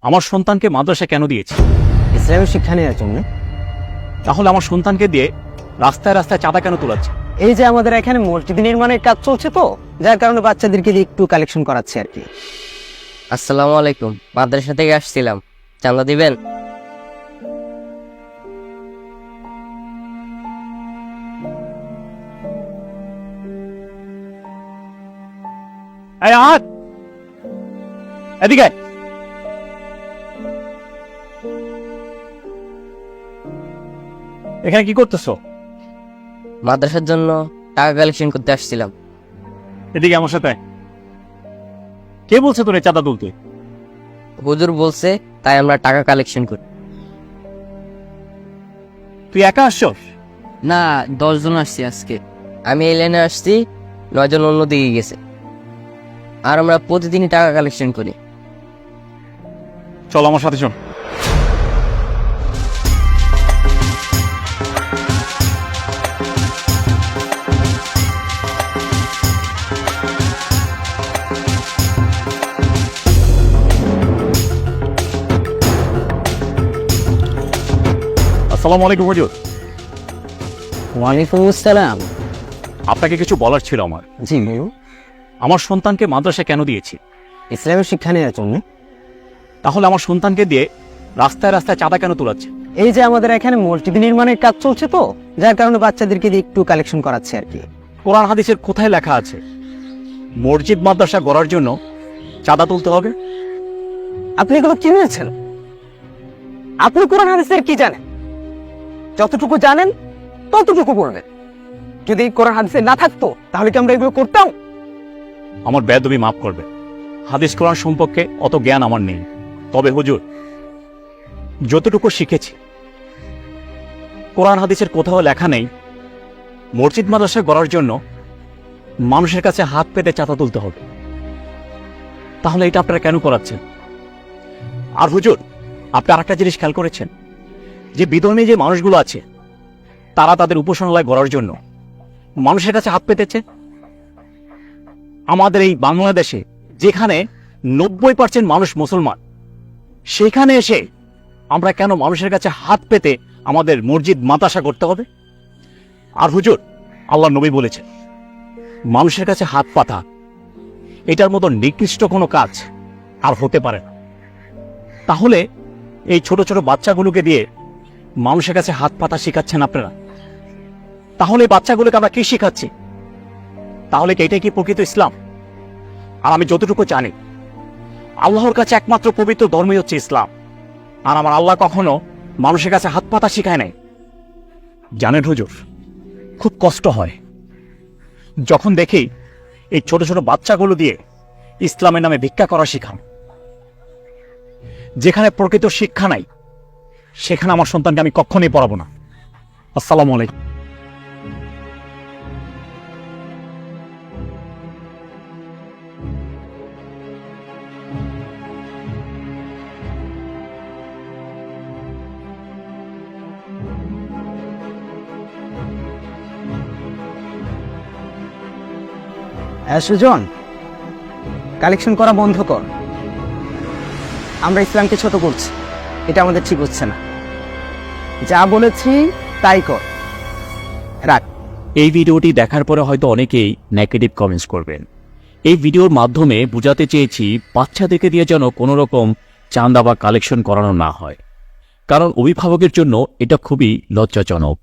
আমার সন্তানকে মাদ্রাসা কেন দিয়েছি? ইসলামের শিক্ষা নেওয়ার জন্য। তাহলে আমার সন্তানকে দিয়ে রাস্তায় রাস্তায় চাঁদা কেন তোলাচ্ছে? এই যে আমাদের এখানে মসজিদ নির্মাণের কাজ চলছে, তো যার কারণে বাচ্চাদেরকে দিয়ে একটু কালেকশন করাচ্ছে আর কি। আসসালামু আলাইকুম, মাদ্রাসা থেকে আসছিলাম, চাঁদা দিবেন? এই আহাত, এদিকে আয়। এখানে কি করতেছো? মাদ্রাসার জন্য টাকা কালেকশন করতে আসছিলাম। এদিকে আমার সাথে আয়। কে বলছে তোর এই চাঁদা তুলতে? হুজুর বলছে, তাই আমরা টাকা কালেকশন করি। তুই একা আসছস? না, 10 জন আসছি আজকে। আমি এই লাইনে আসছি, 9 জন অন্য দিকে গেছে। আর আমরা প্রতিদিনই টাকা কালেকশন করি। চল আমার সাথে শোন। আসসালামু আলাইকুম হুজুর। ওয়ালাইকুম আসসালাম। আপনাকে কিছু বলার ছিল আমার। জি বলুন। আমার সন্তানকে মাদ্রাসা কেন দিয়েছি? ইসলামের শিক্ষা নেওয়ার জন্য। তাহলে আমার সন্তানকে দিয়ে রাস্তায় রাস্তায় চাঁদা কেন তোলাচ্ছে? এই যে আমাদের এখানে মসজিদ নির্মাণের কাজ চলছে, তো যার কারণে বাচ্চাদেরকে দিয়ে একটু কালেকশন করাচ্ছে আর কি। কোরআন হাদিসের কোথায় লেখা আছে মসজিদ মাদ্রাসা গড়ার জন্য চাঁদা তুলতে হবে? আপনি এগুলো কি ভেবেছেন? আপনি কোরআন হাদিসের কি জানেন? যতটুকু জানেন ততটুকু পড়বেন। যদি এই কোরআন হাদিসে না থাকতো তাহলে কি আমরা এগুলো করতাম? আমার বেয়াদবি মাফ করবে, হাদিস কোরআন সম্পর্কে অত জ্ঞান আমার নেই। তবে হুজুর, যতটুকু শিখেছি কোরআন হাদিসের কোথাও লেখা নেই মসজিদ মাদ্রাসা গড়ার জন্য মানুষের কাছে হাত পেতে চাঁদা তুলতে হবে। তাহলে এটা আপনারা কেন করাচ্ছেন? আর হুজুর, আপনি আরেকটা জিনিস খেয়াল করেছেন যে বিধর্মী যে মানুষগুলো আছে তারা তাদের উপাসনালয় গড়ার জন্য মানুষের কাছে হাত পেতেছে? আমাদের এই বাংলাদেশে যেখানে 90% মানুষ মুসলমান, সেখানে এসে আমরা কেন মানুষের কাছে হাত পেতে আমাদের মসজিদ মাদ্রাসা করতে হবে? আর হুজুর, আল্লাহ নবী বলেছেন মানুষের কাছে হাত পাতা এটার মতো নিকৃষ্ট কোনো কাজ আর হতে পারে না। তাহলে এই ছোট ছোট বাচ্চাগুলোকে দিয়ে মানুষের কাছে হাত পাতা শেখাচ্ছেন আপনারা। তাহলে এই বাচ্চাগুলোকে আমরা কি শেখাচ্ছি? তাহলে কি এটাই কি প্রকৃত ইসলাম? আর আমি যতটুকু জানি আল্লাহর কাছে একমাত্র পবিত্র ধর্মই হচ্ছে ইসলাম। আর আমার আল্লাহ কখনো মানুষের কাছে হাত পাতা শিখায় নাই। জানেন হুজুর, খুব কষ্ট হয় যখন দেখি এই ছোট ছোট বাচ্চাগুলো দিয়ে ইসলামের নামে ভিক্ষা করা শিখান। যেখানে প্রকৃত শিক্ষা নাই সেখানে আমার সন্তানকে আমি কখনোই পড়াবো না। আসসালামু আলাইকুম। সুজন, কালেকশন করা বন্ধ কর। আমরা ইসলামকে ছোট করছি, এটা আমাদের ঠিক হচ্ছে না। যা বলেছি তাই কর, রাখ। এই ভিডিওটি দেখার পরে হয়তো অনেকেই নেগেটিভ কমেন্টস করবেন। এই ভিডিওর মাধ্যমে বোঝাতে চেয়েছি বাচ্চাদেরকে দিয়ে যেন কোনো রকম চাঁদা বা কালেকশন করানো না হয়, কারণ অভিভাবকের জন্য এটা খুবই লজ্জাজনক।